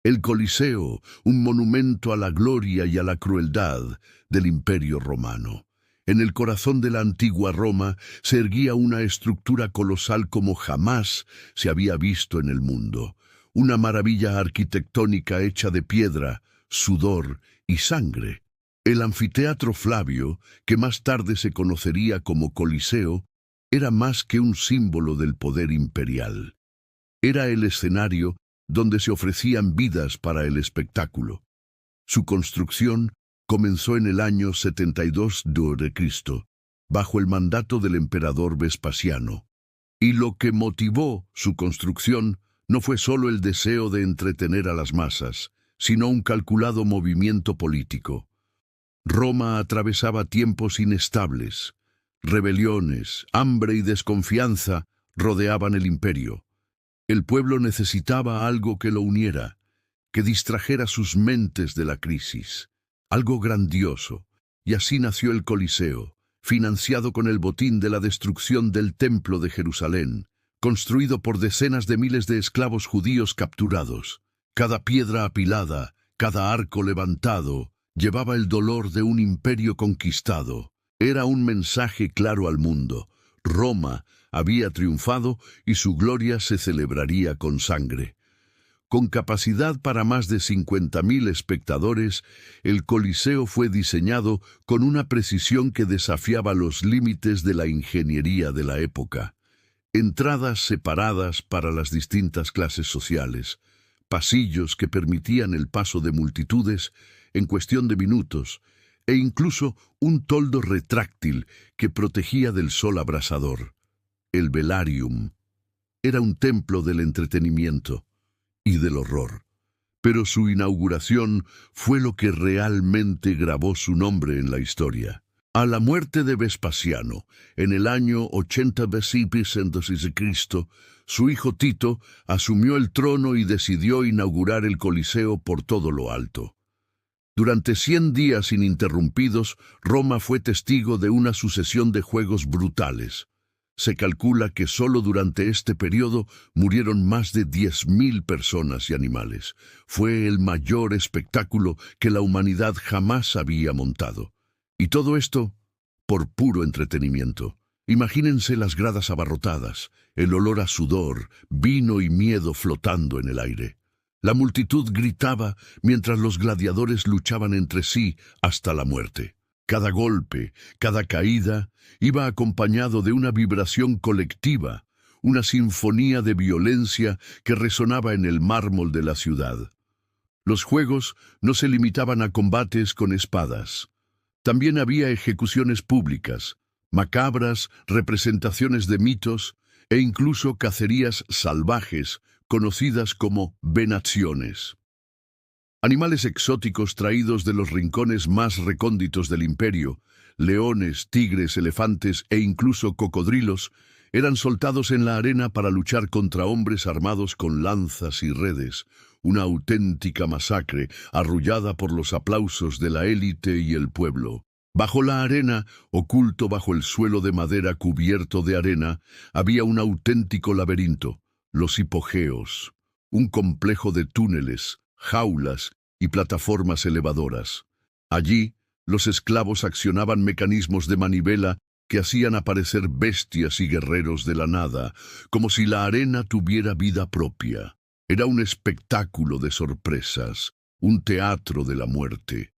El Coliseo, un monumento a la gloria y a la crueldad del Imperio Romano. En el corazón de la antigua Roma se erguía una estructura colosal como jamás se había visto en el mundo. Una maravilla arquitectónica hecha de piedra, sudor y sangre. El anfiteatro Flavio, que más tarde se conocería como Coliseo, era más que un símbolo del poder imperial. Era el escenario donde se ofrecían vidas para el espectáculo. Su construcción comenzó en el año 72 d.C., bajo el mandato del emperador Vespasiano. Y lo que motivó su construcción no fue solo el deseo de entretener a las masas, sino un calculado movimiento político. Roma atravesaba tiempos inestables. Rebeliones, hambre y desconfianza rodeaban el imperio. El pueblo necesitaba algo que lo uniera, que distrajera sus mentes de la crisis. Algo grandioso, y así nació el Coliseo, financiado con el botín de la destrucción del Templo de Jerusalén, construido por decenas de miles de esclavos judíos capturados. Cada piedra apilada, cada arco levantado, llevaba el dolor de un imperio conquistado. Era un mensaje claro al mundo. Roma había triunfado y su gloria se celebraría con sangre. Con capacidad para más de 50.000 espectadores, el Coliseo fue diseñado con una precisión que desafiaba los límites de la ingeniería de la época. Entradas separadas para las distintas clases sociales, pasillos que permitían el paso de multitudes en cuestión de minutos, e incluso un toldo retráctil que protegía del sol abrasador. El velarium era un templo del entretenimiento y del horror, pero su inauguración fue lo que realmente grabó su nombre en la historia. A la muerte de Vespasiano, en el año 80 b.C., su hijo Tito asumió el trono y decidió inaugurar el Coliseo por todo lo alto. Durante 100 días ininterrumpidos, Roma fue testigo de una sucesión de juegos brutales. Se calcula que solo durante este periodo murieron más de 10.000 personas y animales. Fue el mayor espectáculo que la humanidad jamás había montado. Y todo esto por puro entretenimiento. Imagínense las gradas abarrotadas, el olor a sudor, vino y miedo flotando en el aire. La multitud gritaba mientras los gladiadores luchaban entre sí hasta la muerte. Cada golpe, cada caída, iba acompañado de una vibración colectiva, una sinfonía de violencia que resonaba en el mármol de la ciudad. Los juegos no se limitaban a combates con espadas. También había ejecuciones públicas, macabras representaciones de mitos e incluso cacerías salvajes, conocidas como venaciones. Animales exóticos traídos de los rincones más recónditos del imperio, leones, tigres, elefantes e incluso cocodrilos, eran soltados en la arena para luchar contra hombres armados con lanzas y redes, una auténtica masacre arrullada por los aplausos de la élite y el pueblo. Bajo la arena, oculto bajo el suelo de madera cubierto de arena, había un auténtico laberinto, los hipogeos, un complejo de túneles, jaulas y plataformas elevadoras. Allí, los esclavos accionaban mecanismos de manivela que hacían aparecer bestias y guerreros de la nada, como si la arena tuviera vida propia. Era un espectáculo de sorpresas, un teatro de la muerte.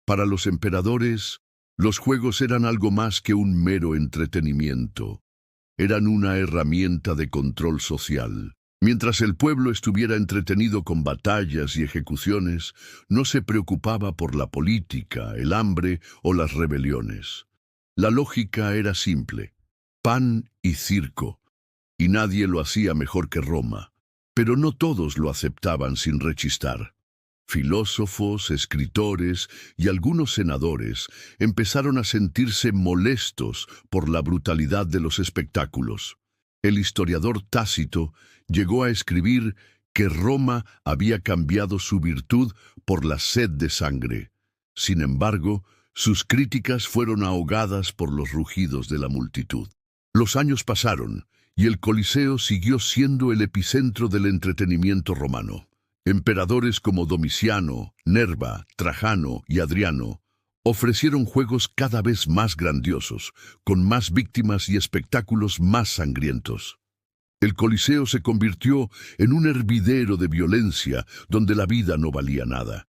Para los emperadores, los juegos eran algo más que un mero entretenimiento. Eran una herramienta de control social. Mientras el pueblo estuviera entretenido con batallas y ejecuciones, no se preocupaba por la política, el hambre o las rebeliones. La lógica era simple: pan y circo, y nadie lo hacía mejor que Roma. Pero no todos lo aceptaban sin rechistar. Filósofos, escritores y algunos senadores empezaron a sentirse molestos por la brutalidad de los espectáculos. El historiador Tácito llegó a escribir que Roma había cambiado su virtud por la sed de sangre. Sin embargo, sus críticas fueron ahogadas por los rugidos de la multitud. Los años pasaron y el Coliseo siguió siendo el epicentro del entretenimiento romano. Emperadores como Domiciano, Nerva, Trajano y Adriano ofrecieron juegos cada vez más grandiosos, con más víctimas y espectáculos más sangrientos. El Coliseo se convirtió en un hervidero de violencia donde la vida no valía nada.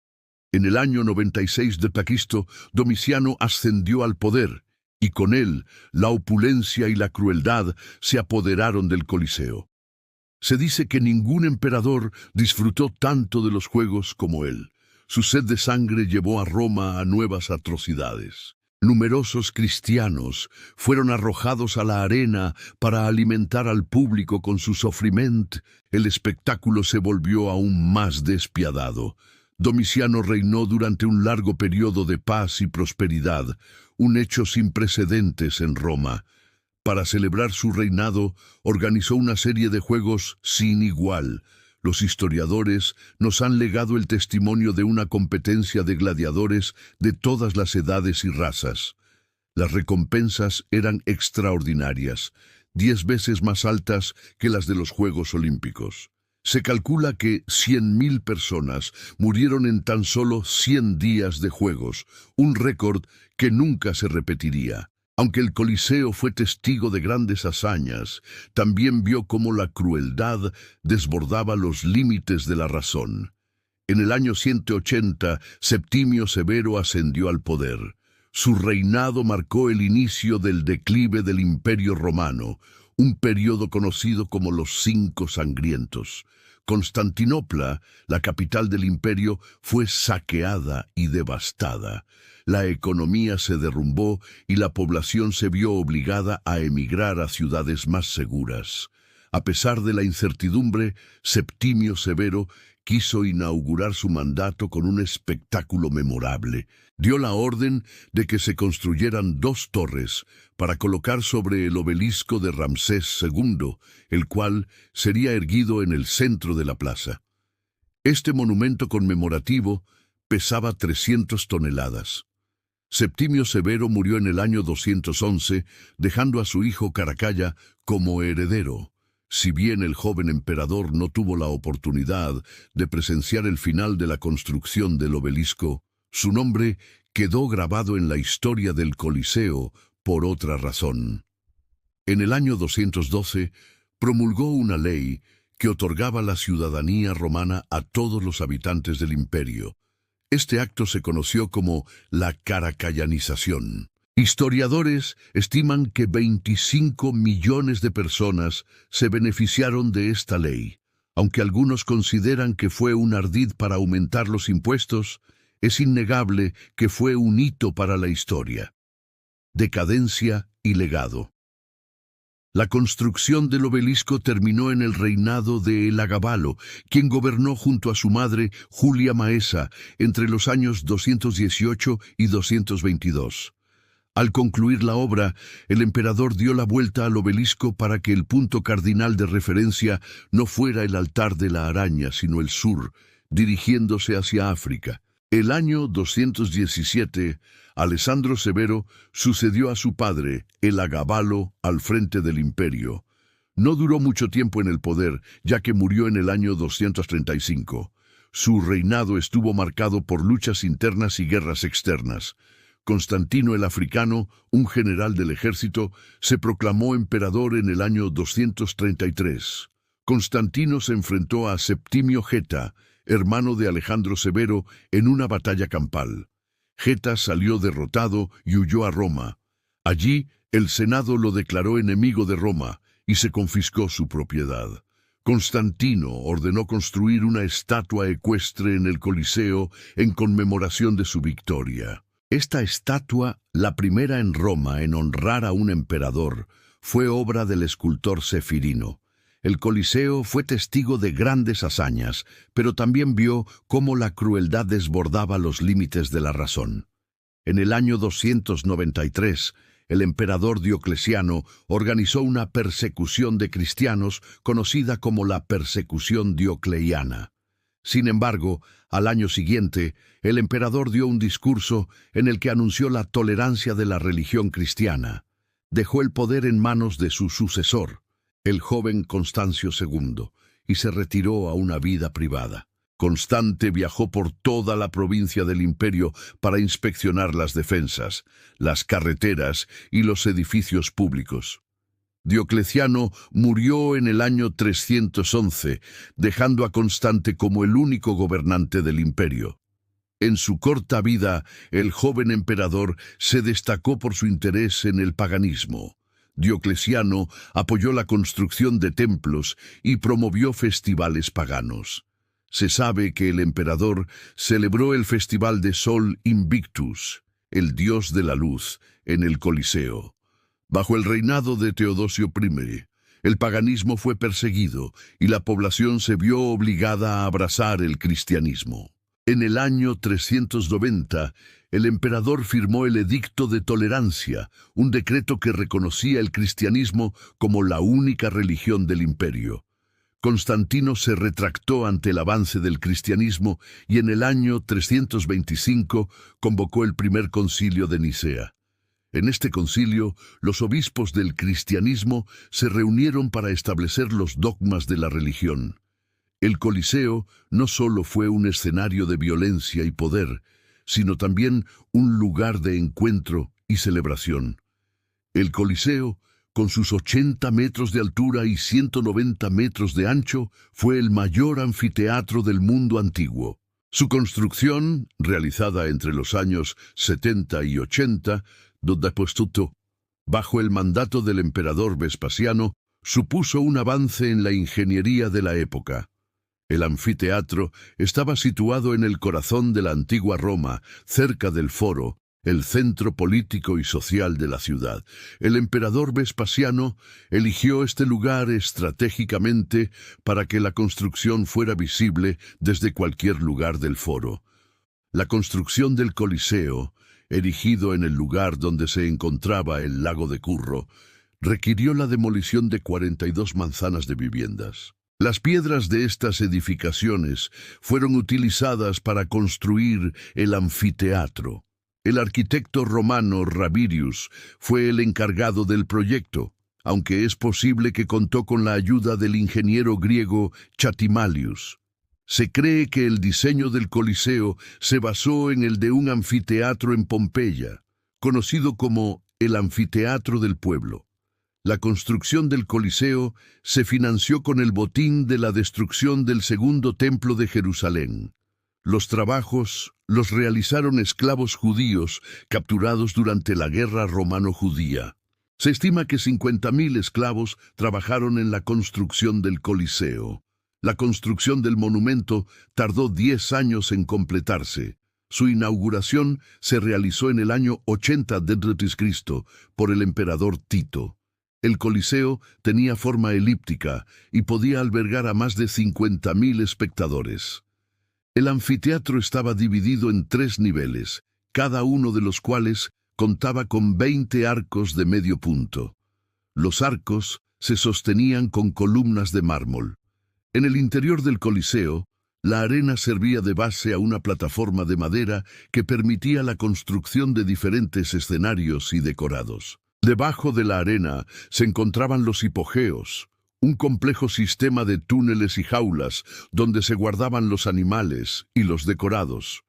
En el año 96 de Cristo, Domiciano ascendió al poder, y con él la opulencia y la crueldad se apoderaron del Coliseo. Se dice que ningún emperador disfrutó tanto de los juegos como él. Su sed de sangre llevó a Roma a nuevas atrocidades. Numerosos cristianos fueron arrojados a la arena para alimentar al público con su sofriment. El espectáculo se volvió aún más despiadado. Domiciano reinó durante un largo periodo de paz y prosperidad, un hecho sin precedentes en Roma. Para celebrar su reinado, organizó una serie de juegos sin igual. Los historiadores nos han legado el testimonio de una competencia de gladiadores de todas las edades y razas. Las recompensas eran extraordinarias, 10 veces más altas que las de los Juegos Olímpicos. Se calcula que 100.000 personas murieron en tan solo 100 días de juegos, un récord que nunca se repetiría. Aunque el Coliseo fue testigo de grandes hazañas, también vio cómo la crueldad desbordaba los límites de la razón. En el año 180, Septimio Severo ascendió al poder. Su reinado marcó el inicio del declive del Imperio Romano, un periodo conocido como los 5 Sangrientos. Constantinopla, la capital del imperio, fue saqueada y devastada. La economía se derrumbó y la población se vio obligada a emigrar a ciudades más seguras. A pesar de la incertidumbre, Septimio Severo quiso inaugurar su mandato con un espectáculo memorable. Dio la orden de que se construyeran 2 torres para colocar sobre el obelisco de Ramsés II, el cual sería erguido en el centro de la plaza. Este monumento conmemorativo pesaba 300 toneladas. Septimio Severo murió en el año 211, dejando a su hijo Caracalla como heredero. Si bien el joven emperador no tuvo la oportunidad de presenciar el final de la construcción del obelisco, su nombre quedó grabado en la historia del Coliseo por otra razón. En el año 212, promulgó una ley que otorgaba la ciudadanía romana a todos los habitantes del imperio. Este acto se conoció como la caracallanización. Historiadores estiman que 25 millones de personas se beneficiaron de esta ley. Aunque algunos consideran que fue un ardid para aumentar los impuestos, es innegable que fue un hito para la historia. Decadencia y legado. La construcción del obelisco terminó en el reinado de Elagabalo, quien gobernó junto a su madre Julia Maesa entre los años 218 y 222. Al concluir la obra, el emperador dio la vuelta al obelisco para que el punto cardinal de referencia no fuera el altar de la araña, sino el sur, dirigiéndose hacia África. El año 217, Alessandro Severo sucedió a su padre, Elagabalo, al frente del imperio. No duró mucho tiempo en el poder, ya que murió en el año 235. Su reinado estuvo marcado por luchas internas y guerras externas. Constantino el Africano, un general del ejército, se proclamó emperador en el año 233. Constantino se enfrentó a Septimio Geta, hermano de Alejandro Severo, en una batalla campal. Geta salió derrotado y huyó a Roma. Allí, el Senado lo declaró enemigo de Roma y se confiscó su propiedad. Constantino ordenó construir una estatua ecuestre en el Coliseo en conmemoración de su victoria. Esta estatua, la primera en Roma en honrar a un emperador, fue obra del escultor Cefirino. El Coliseo fue testigo de grandes hazañas, pero también vio cómo la crueldad desbordaba los límites de la razón. En el año 293, el emperador Diocleciano organizó una persecución de cristianos conocida como la persecución diocleiana. Sin embargo, al año siguiente, el emperador dio un discurso en el que anunció la tolerancia de la religión cristiana. Dejó el poder en manos de su sucesor, el joven Constancio II, y se retiró a una vida privada. Constante viajó por toda la provincia del imperio para inspeccionar las defensas, las carreteras y los edificios públicos. Diocleciano murió en el año 311, dejando a Constante como el único gobernante del imperio. En su corta vida, el joven emperador se destacó por su interés en el paganismo. Diocleciano apoyó la construcción de templos y promovió festivales paganos. Se sabe que el emperador celebró el festival de Sol Invictus, el dios de la luz, en el Coliseo. Bajo el reinado de Teodosio I, el paganismo fue perseguido y la población se vio obligada a abrazar el cristianismo. En el año 390, el emperador firmó el Edicto de Tolerancia, un decreto que reconocía el cristianismo como la única religión del imperio. Constantino se retractó ante el avance del cristianismo y en el año 325 convocó el primer concilio de Nicea. En este concilio, los obispos del cristianismo se reunieron para establecer los dogmas de la religión. El Coliseo no solo fue un escenario de violencia y poder, sino también un lugar de encuentro y celebración. El Coliseo, con sus 80 metros de altura y 190 metros de ancho, fue el mayor anfiteatro del mundo antiguo. Su construcción, realizada entre los años 70 y 80, bajo el mandato del emperador Vespasiano, supuso un avance en la ingeniería de la época. El anfiteatro estaba situado en el corazón de la antigua Roma, cerca del Foro, el centro político y social de la ciudad. El emperador Vespasiano eligió este lugar estratégicamente para que la construcción fuera visible desde cualquier lugar del Foro. La construcción del Coliseo, erigido en el lugar donde se encontraba el lago de Curro, requirió la demolición de 42 manzanas de viviendas. Las piedras de estas edificaciones fueron utilizadas para construir el anfiteatro. El arquitecto romano Rabirius fue el encargado del proyecto, aunque es posible que contó con la ayuda del ingeniero griego Chatimalius. Se cree que el diseño del Coliseo se basó en el de un anfiteatro en Pompeya, conocido como el Anfiteatro del Pueblo. La construcción del Coliseo se financió con el botín de la destrucción del segundo templo de Jerusalén. Los trabajos los realizaron esclavos judíos capturados durante la guerra romano-judía. Se estima que 50.000 esclavos trabajaron en la construcción del Coliseo. La construcción del monumento tardó 10 años en completarse. Su inauguración se realizó en el año 80 d.C. por el emperador Tito. El Coliseo tenía forma elíptica y podía albergar a más de 50.000 espectadores. El anfiteatro estaba dividido en 3 niveles, cada uno de los cuales contaba con 20 arcos de medio punto. Los arcos se sostenían con columnas de mármol. En el interior del Coliseo, la arena servía de base a una plataforma de madera que permitía la construcción de diferentes escenarios y decorados. Debajo de la arena se encontraban los hipogeos, un complejo sistema de túneles y jaulas donde se guardaban los animales y los decorados.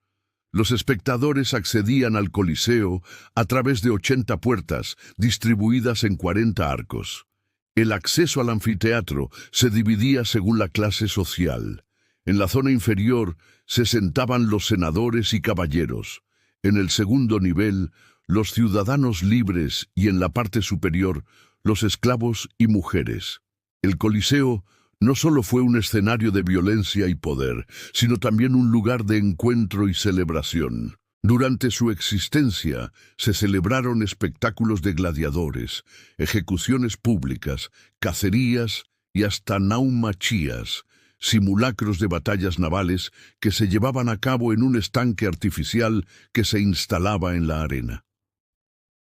Los espectadores accedían al Coliseo a través de 80 puertas distribuidas en 40 arcos. El acceso al anfiteatro se dividía según la clase social. En la zona inferior se sentaban los senadores y caballeros. En el segundo nivel, los ciudadanos libres y en la parte superior, los esclavos y mujeres. El Coliseo no solo fue un escenario de violencia y poder, sino también un lugar de encuentro y celebración. Durante su existencia se celebraron espectáculos de gladiadores, ejecuciones públicas, cacerías y hasta naumachías, simulacros de batallas navales que se llevaban a cabo en un estanque artificial que se instalaba en la arena.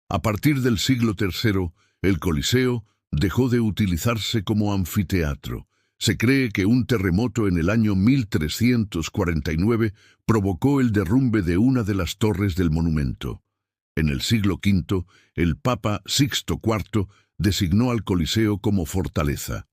A partir del siglo III, el Coliseo dejó de utilizarse como anfiteatro. Se cree que un terremoto en el año 1349 provocó el derrumbe de una de las torres del monumento. En el siglo V, el Papa Sixto IV designó al Coliseo como fortaleza.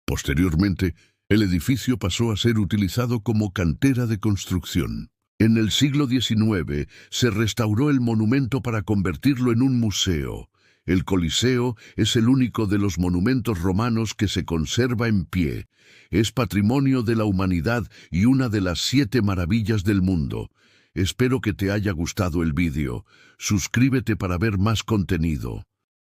Posteriormente, El edificio pasó a ser utilizado como cantera de construcción. En el siglo XIX se restauró el monumento para convertirlo en un museo. El Coliseo es el único de los monumentos romanos que se conserva en pie. Es patrimonio de la humanidad y una de las 7 maravillas del mundo. Espero que te haya gustado el vídeo. Suscríbete para ver más contenido.